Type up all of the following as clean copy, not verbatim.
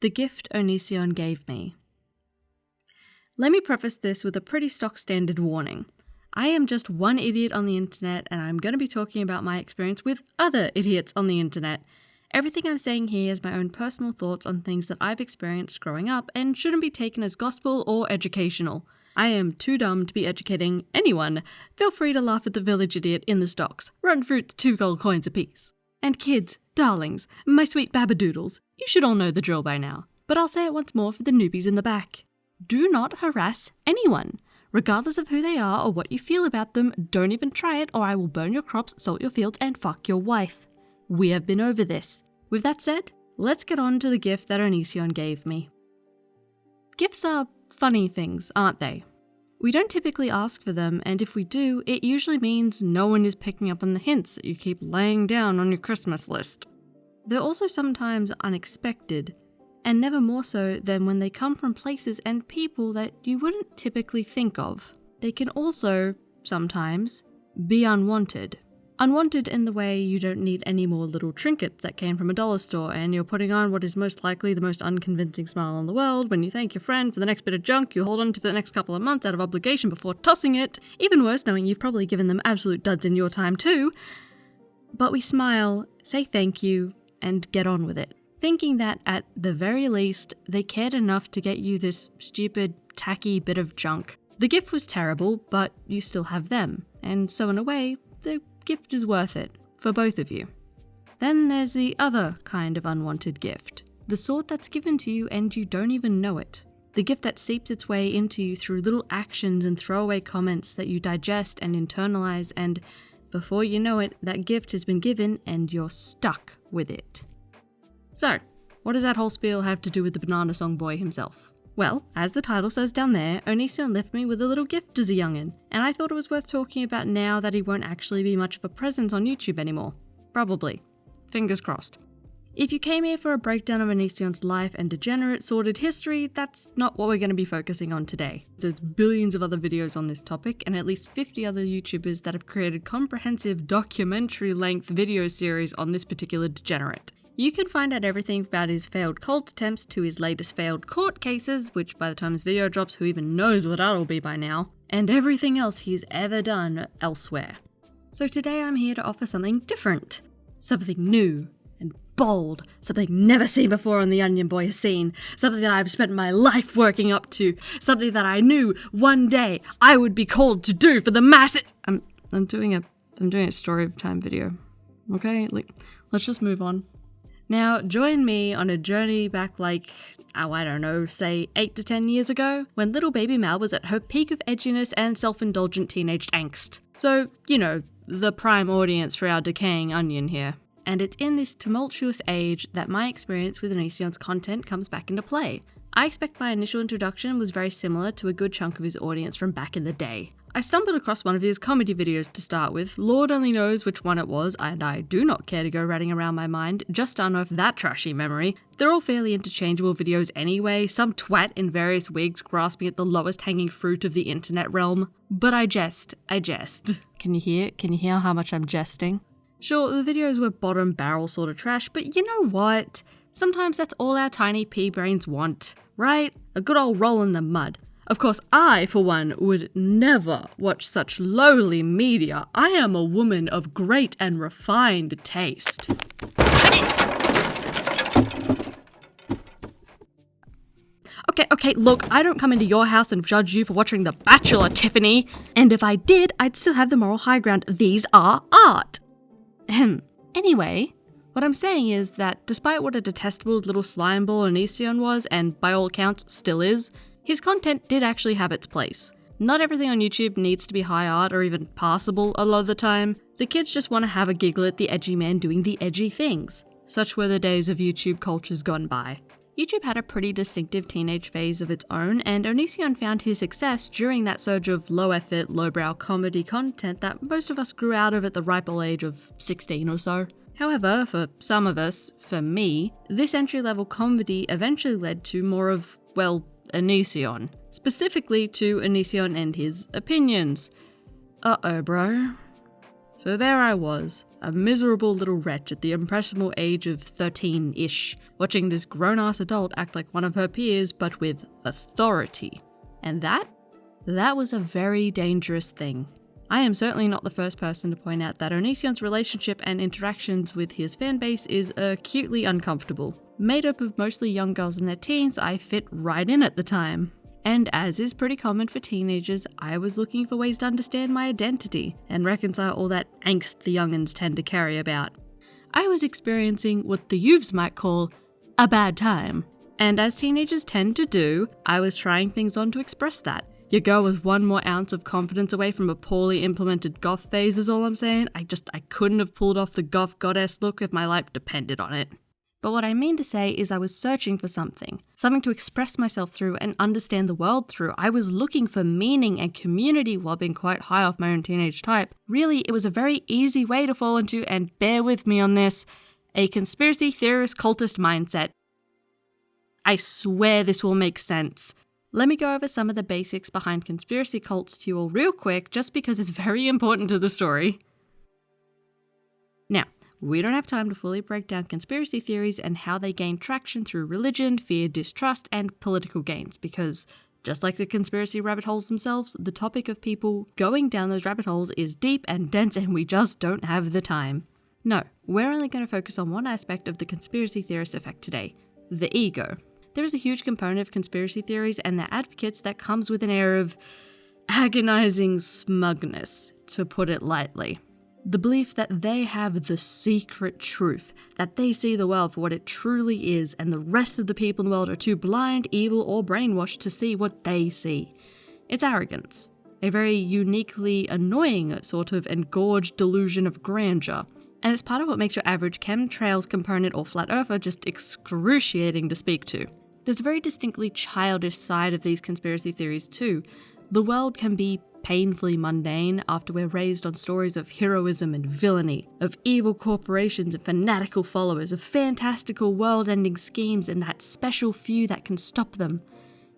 The gift Onision gave me. Let me preface this with a pretty stock standard warning. I am just one idiot on the internet, and I'm going to be talking about my experience with other idiots on the internet. Everything I'm saying here is my own personal thoughts on things that I've experienced growing up and shouldn't be taken as gospel or educational. I am too dumb to be educating anyone. Feel free to laugh at the village idiot in the stocks. Rotten fruits, 2 gold coins apiece. And kids, darlings, my sweet babadoodles, you should all know the drill by now. But I'll say it once more for the newbies in the back. Do not harass anyone. Regardless of who they are or what you feel about them, don't even try it or I will burn your crops, salt your fields, and fuck your wife. We have been over this. With that said, let's get on to the gift that Onision gave me. Gifts are funny things, aren't they? We don't typically ask for them, and if we do, it usually means no one is picking up on the hints that you keep laying down on your Christmas list. They're also sometimes unexpected, and never more so than when they come from places and people that you wouldn't typically think of. They can also, sometimes, be unwanted. Unwanted in the way you don't need any more little trinkets that came from a dollar store and you're putting on what is most likely the most unconvincing smile in the world when you thank your friend for the next bit of junk you hold on to for the next couple of months out of obligation before tossing it. Even worse, knowing you've probably given them absolute duds in your time too. But we smile, say thank you, and get on with it, thinking that at the very least, they cared enough to get you this stupid, tacky bit of junk. The gift was terrible, but you still have them, and so in a way, the gift is worth it, for both of you. Then there's the other kind of unwanted gift, the sort that's given to you and you don't even know it. The gift that seeps its way into you through little actions and throwaway comments that you digest and internalize, and before you know it, that gift has been given and you're stuck with it. So, what does that whole spiel have to do with the banana song boy himself? Well, as the title says down there, Onision left me with a little gift as a youngin', and I thought it was worth talking about now that he won't actually be much of a presence on YouTube anymore. Probably. Fingers crossed. If you came here for a breakdown of Onision's life and degenerate sordid history, that's not what we're going to be focusing on today. There's billions of other videos on this topic, and at least 50 other YouTubers that have created comprehensive documentary-length video series on this particular degenerate. You can find out everything about his failed cult attempts to his latest failed court cases, which by the time this video drops, who even knows what that'll be by now, and everything else he's ever done elsewhere. So today I'm here to offer something different, something new and bold, something never seen before on the Onion Boy scene, something that I've spent my life working up to, something that I knew one day I would be called to do for the masses. I'm doing a story time video, okay? Let's just move on. Now, join me on a journey back say 8 to 10 years ago, when little baby Mal was at her peak of edginess and self-indulgent teenage angst. So, the prime audience for our decaying onion here. And it's in this tumultuous age that my experience with Onision's content comes back into play. I expect my initial introduction was very similar to a good chunk of his audience from back in the day. I stumbled across one of his comedy videos to start with. Lord only knows which one it was, and I do not care to go ratting around my mind just to unearth that trashy memory. They're all fairly interchangeable videos anyway, some twat in various wigs grasping at the lowest hanging fruit of the internet realm. But I jest. Can you hear how much I'm jesting? Sure, the videos were bottom barrel sort of trash, but you know what? Sometimes that's all our tiny pea brains want, right? A good old roll in the mud. Of course, I, for one, would never watch such lowly media. I am a woman of great and refined taste. Okay, look, I don't come into your house and judge you for watching The Bachelor, Tiffany. And if I did, I'd still have the moral high ground. These are art. Anyway, what I'm saying is that despite what a detestable little slimeball Onision was, and by all accounts still is, his content did actually have its place. Not everything on YouTube needs to be high art or even passable a lot of the time. The kids just want to have a giggle at the edgy man doing the edgy things. Such were the days of YouTube cultures gone by. YouTube had a pretty distinctive teenage phase of its own, and Onision found his success during that surge of low-effort, lowbrow comedy content that most of us grew out of at the ripe old age of 16 or so. However, for some of us, for me, this entry-level comedy eventually led to more of, Onision. Specifically to Onision and his opinions. Uh-oh, bro. So there I was, a miserable little wretch at the impressionable age of 13-ish, watching this grown-ass adult act like one of her peers, but with authority. And that was a very dangerous thing. I am certainly not the first person to point out that Onision's relationship and interactions with his fanbase is acutely uncomfortable. Made up of mostly young girls in their teens, I fit right in at the time. And as is pretty common for teenagers, I was looking for ways to understand my identity and reconcile all that angst the young'uns tend to carry about. I was experiencing what the youths might call a bad time. And as teenagers tend to do, I was trying things on to express that. Your girl was one more ounce of confidence away from a poorly implemented goth phase is all I'm saying. I couldn't have pulled off the goth goddess look if my life depended on it. But what I mean to say is I was searching for something to express myself through and understand the world through. I was looking for meaning and community while being quite high off my own teenage type. Really, it was a very easy way to fall into, and bear with me on this, a conspiracy theorist cultist mindset. I swear this will make sense. Let me go over some of the basics behind conspiracy cults to you all real quick, just because it's very important to the story. Now, we don't have time to fully break down conspiracy theories and how they gain traction through religion, fear, distrust, and political gains, because just like the conspiracy rabbit holes themselves, the topic of people going down those rabbit holes is deep and dense, and we just don't have the time. No, we're only going to focus on one aspect of the conspiracy theorist effect today, the ego. There is a huge component of conspiracy theories and their advocates that comes with an air of agonizing smugness, to put it lightly. The belief that they have the secret truth, that they see the world for what it truly is, and the rest of the people in the world are too blind, evil, or brainwashed to see what they see. It's arrogance, a very uniquely annoying sort of engorged delusion of grandeur. And it's part of what makes your average chemtrails component or flat earther just excruciating to speak to. There's a very distinctly childish side of these conspiracy theories too. The world can be painfully mundane after we're raised on stories of heroism and villainy, of evil corporations and fanatical followers, of fantastical world-ending schemes and that special few that can stop them.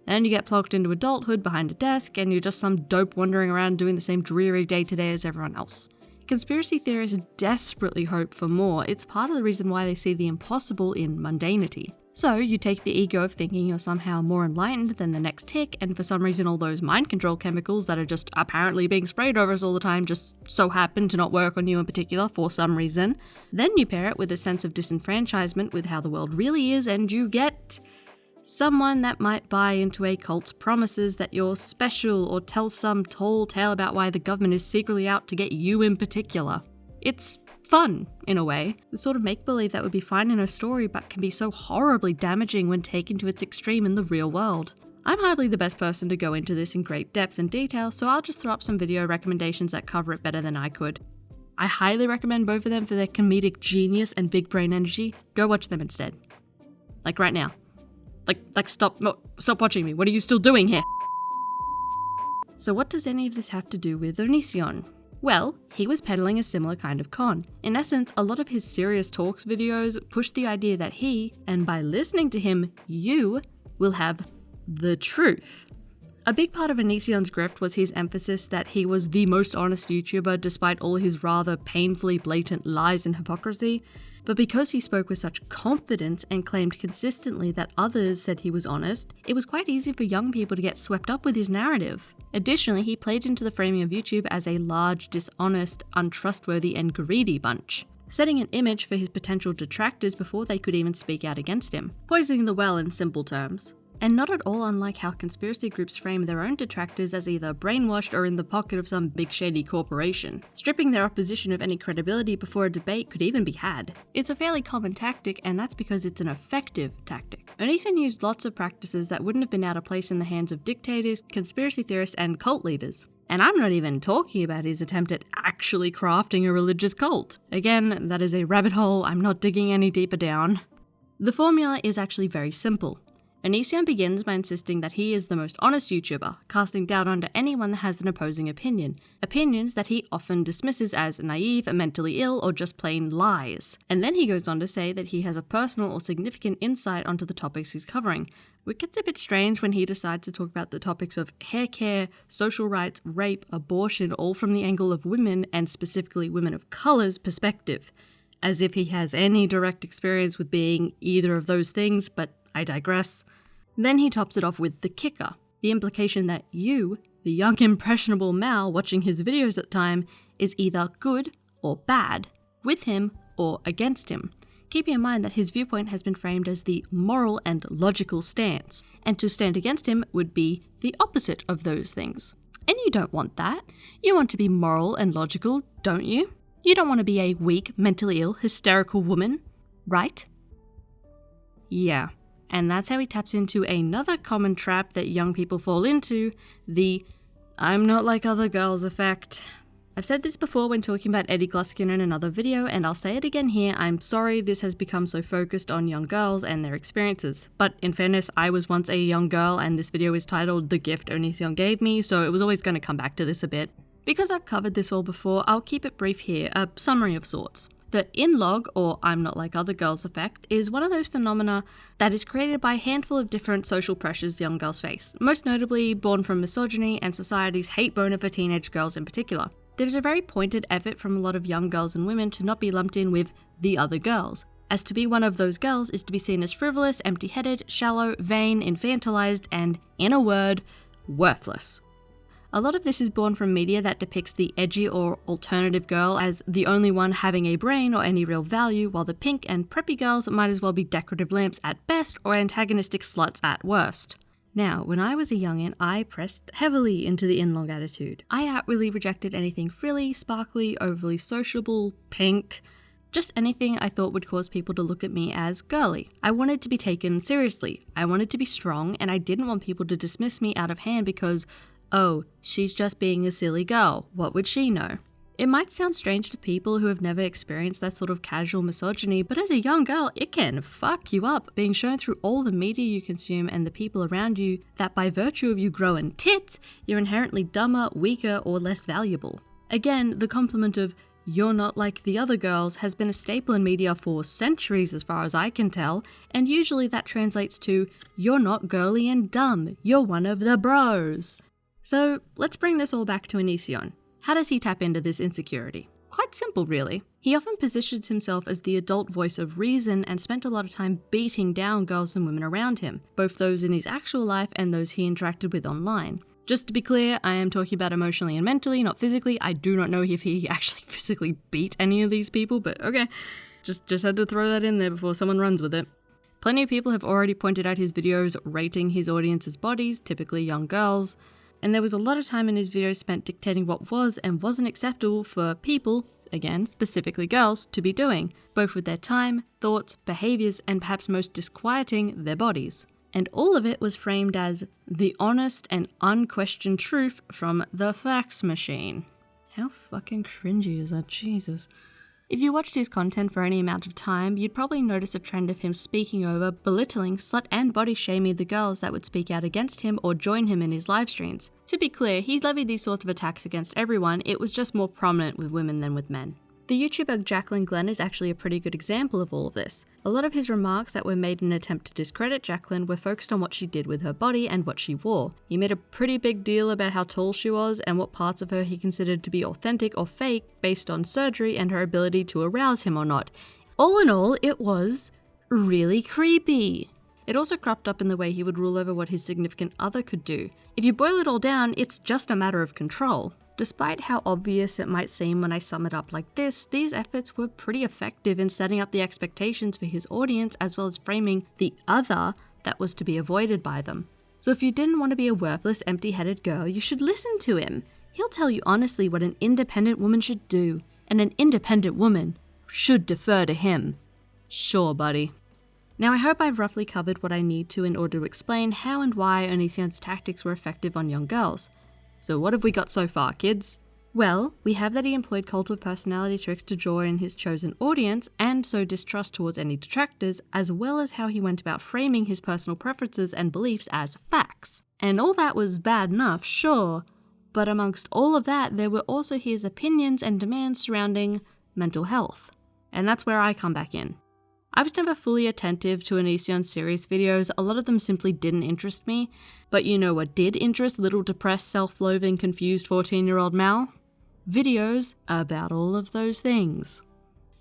And you get plugged into adulthood behind a desk and you're just some dope wandering around doing the same dreary day-to-day as everyone else. Conspiracy theorists desperately hope for more. It's part of the reason why they see the impossible in mundanity. So you take the ego of thinking you're somehow more enlightened than the next tick, and for some reason all those mind control chemicals that are just apparently being sprayed over us all the time just so happen to not work on you in particular for some reason. Then you pair it with a sense of disenfranchisement with how the world really is, and you get someone that might buy into a cult's promises that you're special, or tell some tall tale about why the government is secretly out to get you in particular. It's fun, in a way. The sort of make-believe that would be fine in a story but can be so horribly damaging when taken to its extreme in the real world. I'm hardly the best person to go into this in great depth and detail, so I'll just throw up some video recommendations that cover it better than I could. I highly recommend both of them for their comedic genius and big brain energy. Go watch them instead. Like right now. Like stop watching me. What are you still doing here? So what does any of this have to do with Onision? Well, he was peddling a similar kind of con. In essence, a lot of his serious talks videos push the idea that he, and by listening to him, you, will have the truth. A big part of Onision's grift was his emphasis that he was the most honest YouTuber despite all his rather painfully blatant lies and hypocrisy. But because he spoke with such confidence and claimed consistently that others said he was honest, it was quite easy for young people to get swept up with his narrative. Additionally, he played into the framing of YouTube as a large, dishonest, untrustworthy, and greedy bunch, setting an image for his potential detractors before they could even speak out against him, poisoning the well in simple terms. And not at all unlike how conspiracy groups frame their own detractors as either brainwashed or in the pocket of some big shady corporation, stripping their opposition of any credibility before a debate could even be had. It's a fairly common tactic, and that's because it's an effective tactic. Onision used lots of practices that wouldn't have been out of place in the hands of dictators, conspiracy theorists, and cult leaders. And I'm not even talking about his attempt at actually crafting a religious cult. Again, that is a rabbit hole, I'm not digging any deeper down. The formula is actually very simple. Onision begins by insisting that he is the most honest YouTuber, casting doubt onto anyone that has an opposing opinion. Opinions that he often dismisses as naive, mentally ill, or just plain lies. And then he goes on to say that he has a personal or significant insight onto the topics he's covering, which gets a bit strange when he decides to talk about the topics of hair care, social rights, rape, abortion, all from the angle of women, and specifically women of color's perspective. As if he has any direct experience with being either of those things, but I digress. Then he tops it off with the kicker, the implication that you, the young impressionable Mal watching his videos at the time, is either good or bad, with him or against him, keeping in mind that his viewpoint has been framed as the moral and logical stance, and to stand against him would be the opposite of those things. And you don't want that. You want to be moral and logical, don't you? You don't want to be a weak, mentally ill, hysterical woman, right? Yeah. And that's how he taps into another common trap that young people fall into, the I'm not like other girls effect. I've said this before when talking about Eddie Gluskin in another video, and I'll say it again here. I'm sorry this has become so focused on young girls and their experiences. But in fairness, I was once a young girl, and this video is titled The Gift Onision Gave Me, so it was always going to come back to this a bit. Because I've covered this all before, I'll keep it brief here, a summary of sorts. The in-log, or I'm not like other girls effect, is one of those phenomena that is created by a handful of different social pressures young girls face, most notably born from misogyny and society's hate boner for teenage girls in particular. There's a very pointed effort from a lot of young girls and women to not be lumped in with the other girls, as to be one of those girls is to be seen as frivolous, empty-headed, shallow, vain, infantilized, and, in a word, worthless. A lot of this is born from media that depicts the edgy or alternative girl as the only one having a brain or any real value, while the pink and preppy girls might as well be decorative lamps at best or antagonistic sluts at worst. Now, when I was a youngin', I pressed heavily into the in-log attitude. I outwardly rejected anything frilly, sparkly, overly sociable, pink, just anything I thought would cause people to look at me as girly. I wanted to be taken seriously. I wanted to be strong, and I didn't want people to dismiss me out of hand because, oh, she's just being a silly girl. What would she know? It might sound strange to people who have never experienced that sort of casual misogyny, but as a young girl, it can fuck you up, being shown through all the media you consume and the people around you that by virtue of you growing tits, you're inherently dumber, weaker, or less valuable. Again, the compliment of "you're not like the other girls" has been a staple in media for centuries as far as I can tell, and usually that translates to "you're not girly and dumb, you're one of the bros." So let's bring this all back to Onision. How does he tap into this insecurity? Quite simple, really. He often positions himself as the adult voice of reason and spent a lot of time beating down girls and women around him, both those in his actual life and those he interacted with online. Just to be clear, I am talking about emotionally and mentally, not physically. I do not know if he actually physically beat any of these people, but okay. Just had to throw that in there before someone runs with it. Plenty of people have already pointed out his videos rating his audience's bodies, typically young girls, and there was a lot of time in his videos spent dictating what was and wasn't acceptable for people, again, specifically girls, to be doing, both with their time, thoughts, behaviors, and perhaps most disquieting, their bodies. And all of it was framed as the honest and unquestioned truth from the fax machine. How fucking cringy is that? Jesus. If you watched his content for any amount of time, you'd probably notice a trend of him speaking over, belittling, slut and body shaming the girls that would speak out against him or join him in his live streams. To be clear, he levied these sorts of attacks against everyone, it was just more prominent with women than with men. The YouTuber Jacqueline Glenn is actually a pretty good example of all of this. A lot of his remarks that were made in an attempt to discredit Jacqueline were focused on what she did with her body and what she wore. He made a pretty big deal about how tall she was and what parts of her he considered to be authentic or fake based on surgery and her ability to arouse him or not. All in all, it was really creepy. It also cropped up in the way he would rule over what his significant other could do. If you boil it all down, it's just a matter of control. Despite how obvious it might seem when I sum it up like this, these efforts were pretty effective in setting up the expectations for his audience as well as framing the other that was to be avoided by them. So if you didn't want to be a worthless, empty-headed girl, you should listen to him. He'll tell you honestly what an independent woman should do, and an independent woman should defer to him. Sure, buddy. Now I hope I've roughly covered what I need to in order to explain how and why Onision's tactics were effective on young girls. So what have we got so far, kids? Well, we have that he employed cult of personality tricks to draw in his chosen audience and sow distrust towards any detractors, as well as how he went about framing his personal preferences and beliefs as facts. And all that was bad enough, sure, but amongst all of that, there were also his opinions and demands surrounding mental health. And that's where I come back in. I was never fully attentive to Onision's serious videos, a lot of them simply didn't interest me, but you know what did interest little depressed, self-loathing, confused 14-year-old Mal? Videos about all of those things.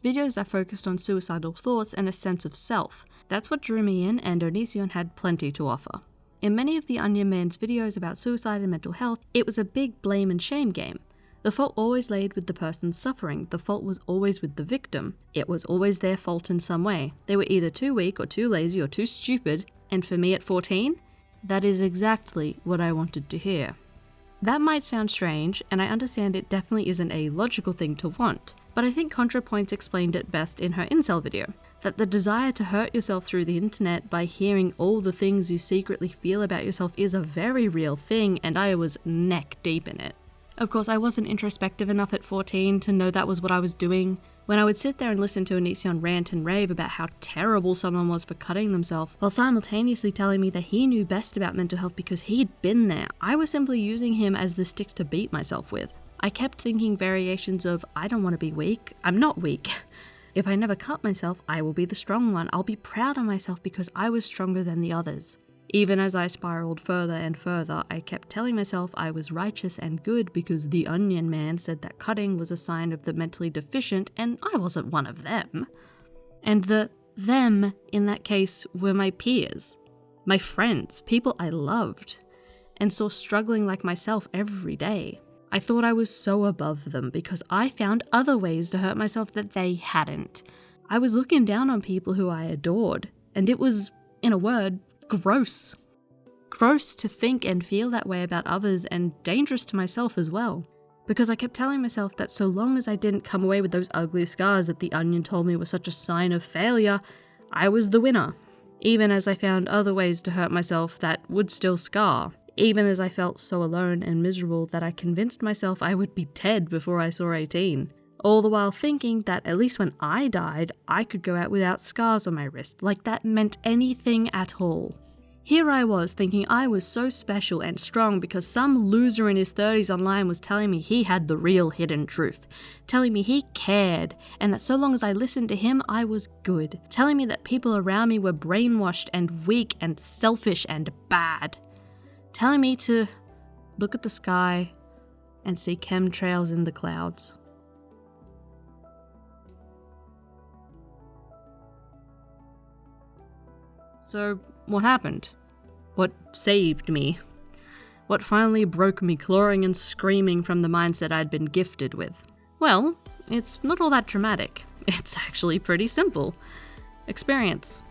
Videos that focused on suicidal thoughts and a sense of self. That's what drew me in, and Onision had plenty to offer. In many of the Onion Man's videos about suicide and mental health, it was a big blame and shame game. The fault always laid with the person suffering. The fault was always with the victim. It was always their fault in some way. They were either too weak or too lazy or too stupid, and for me at 14, that is exactly what I wanted to hear. That might sound strange, and I understand it definitely isn't a logical thing to want, but I think ContraPoints explained it best in her incel video, that the desire to hurt yourself through the internet by hearing all the things you secretly feel about yourself is a very real thing, and I was neck deep in it. Of course, I wasn't introspective enough at 14 to know that was what I was doing. When I would sit there and listen to Onision rant and rave about how terrible someone was for cutting themselves, while simultaneously telling me that he knew best about mental health because he'd been there, I was simply using him as the stick to beat myself with. I kept thinking variations of, I don't want to be weak, I'm not weak. If I never cut myself, I will be the strong one. I'll be proud of myself because I was stronger than the others. Even as I spiraled further and further, I kept telling myself I was righteous and good because the Onion Man said that cutting was a sign of the mentally deficient, and I wasn't one of them. And the them in that case were my peers, my friends, people I loved, and saw struggling like myself every day. I thought I was so above them because I found other ways to hurt myself that they hadn't. I was looking down on people who I adored, and it was, in a word, gross. Gross to think and feel that way about others, and dangerous to myself as well. Because I kept telling myself that so long as I didn't come away with those ugly scars that the Onion told me were such a sign of failure, I was the winner. Even as I found other ways to hurt myself that would still scar. Even as I felt so alone and miserable that I convinced myself I would be dead before I saw 18. All the while thinking that at least when I died, I could go out without scars on my wrist, like that meant anything at all. Here I was thinking I was so special and strong because some loser in his 30s online was telling me he had the real hidden truth, telling me he cared, and that so long as I listened to him, I was good, telling me that people around me were brainwashed and weak and selfish and bad, telling me to look at the sky and see chemtrails in the clouds. So, what happened? What saved me? What finally broke me clawing and screaming from the mindset I'd been gifted with? Well, it's not all that dramatic. It's actually pretty simple. Experience.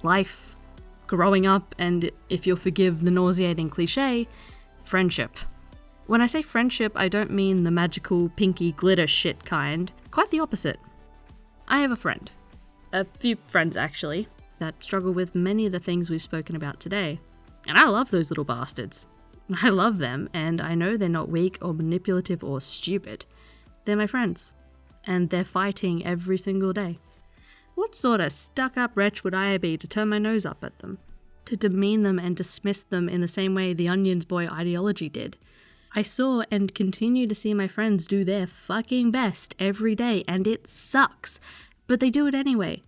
Life. Growing up, and if you'll forgive the nauseating cliche, friendship. When I say friendship, I don't mean the magical pinky glitter shit kind. Quite the opposite. I have a friend. A few friends, actually, that struggle with many of the things we've spoken about today. And I love those little bastards. I love them, and I know they're not weak or manipulative or stupid. They're my friends, and they're fighting every single day. What sort of stuck-up wretch would I be to turn my nose up at them? To demean them and dismiss them in the same way the Onion's boy ideology did? I saw and continue to see my friends do their fucking best every day, and it sucks, but they do it anyway.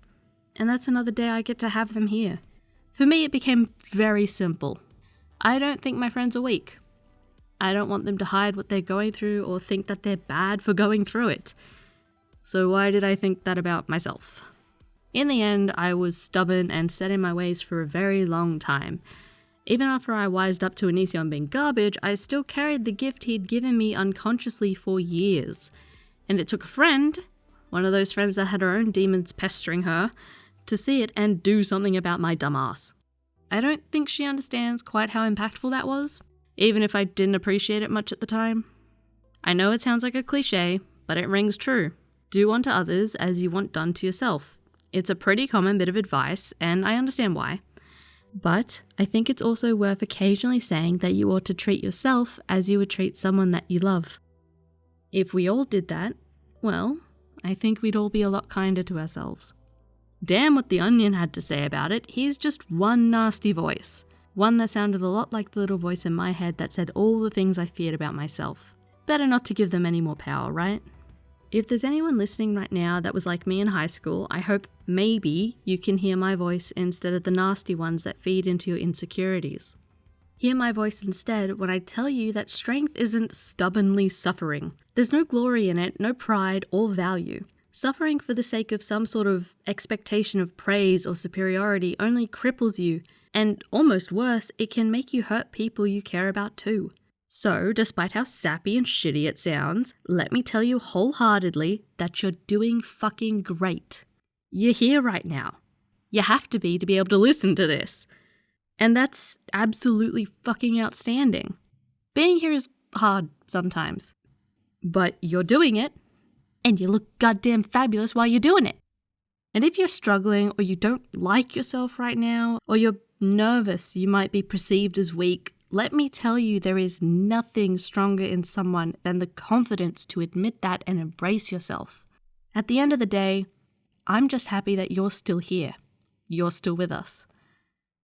And that's another day I get to have them here. For me, it became very simple. I don't think my friends are weak. I don't want them to hide what they're going through or think that they're bad for going through it. So why did I think that about myself? In the end, I was stubborn and set in my ways for a very long time. Even after I wised up to Onision being garbage, I still carried the gift he'd given me unconsciously for years. And it took a friend, one of those friends that had her own demons pestering her, to see it and do something about my dumb ass. I don't think she understands quite how impactful that was, even if I didn't appreciate it much at the time. I know it sounds like a cliche, but it rings true. Do unto others as you want done to yourself. It's a pretty common bit of advice, and I understand why. But I think it's also worth occasionally saying that you ought to treat yourself as you would treat someone that you love. If we all did that, well, I think we'd all be a lot kinder to ourselves. Damn what the Onion had to say about it. He's just one nasty voice. One that sounded a lot like the little voice in my head that said all the things I feared about myself. Better not to give them any more power, right? If there's anyone listening right now that was like me in high school, I hope maybe you can hear my voice instead of the nasty ones that feed into your insecurities. Hear my voice instead when I tell you that strength isn't stubbornly suffering. There's no glory in it, no pride or value. Suffering for the sake of some sort of expectation of praise or superiority only cripples you, and almost worse, it can make you hurt people you care about too. So, despite how sappy and shitty it sounds, let me tell you wholeheartedly that you're doing fucking great. You're here right now. You have to be able to listen to this. And that's absolutely fucking outstanding. Being here is hard sometimes. But you're doing it, and you look goddamn fabulous while you're doing it. And if you're struggling, or you don't like yourself right now, or you're nervous you might be perceived as weak, let me tell you there is nothing stronger in someone than the confidence to admit that and embrace yourself. At the end of the day, I'm just happy that you're still here. You're still with us.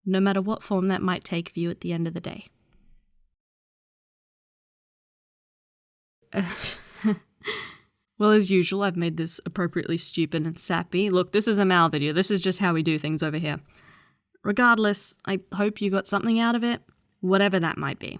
No matter what form that might take for you at the end of the day. Well, as usual, I've made this appropriately stupid and sappy. Look, this is a Mal video. This is just how we do things over here. Regardless, I hope you got something out of it, whatever that might be.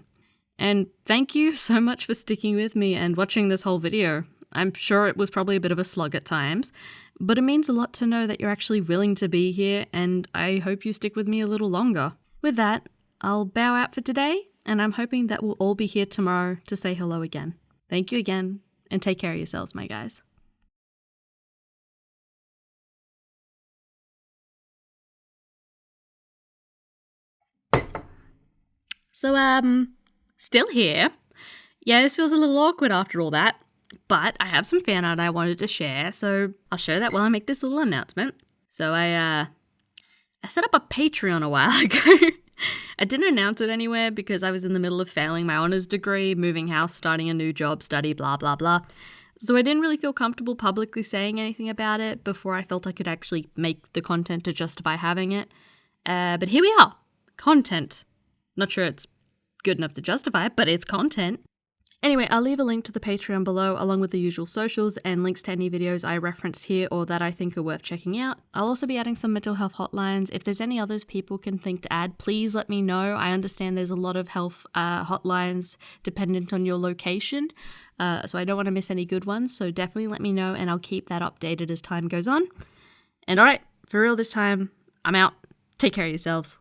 And thank you so much for sticking with me and watching this whole video. I'm sure it was probably a bit of a slug at times, but it means a lot to know that you're actually willing to be here, and I hope you stick with me a little longer. With that, I'll bow out for today, and I'm hoping that we'll all be here tomorrow to say hello again. Thank you again, and take care of yourselves, my guys. So, still here. Yeah, this feels a little awkward after all that, but I have some fan art I wanted to share, so I'll share that while I make this little announcement. So I set up a Patreon a while ago. I didn't announce it anywhere because I was in the middle of failing my honours degree, moving house, starting a new job, study, blah, blah, blah. So I didn't really feel comfortable publicly saying anything about it before I felt I could actually make the content to justify having it. But here we are. Content. Not sure it's good enough to justify it, but it's content. Anyway, I'll leave a link to the Patreon below along with the usual socials and links to any videos I referenced here or that I think are worth checking out. I'll also be adding some mental health hotlines. If there's any others people can think to add, please let me know. I understand there's a lot of health hotlines dependent on your location, so I don't want to miss any good ones, so definitely let me know and I'll keep that updated as time goes on. And alright, for real this time, I'm out. Take care of yourselves.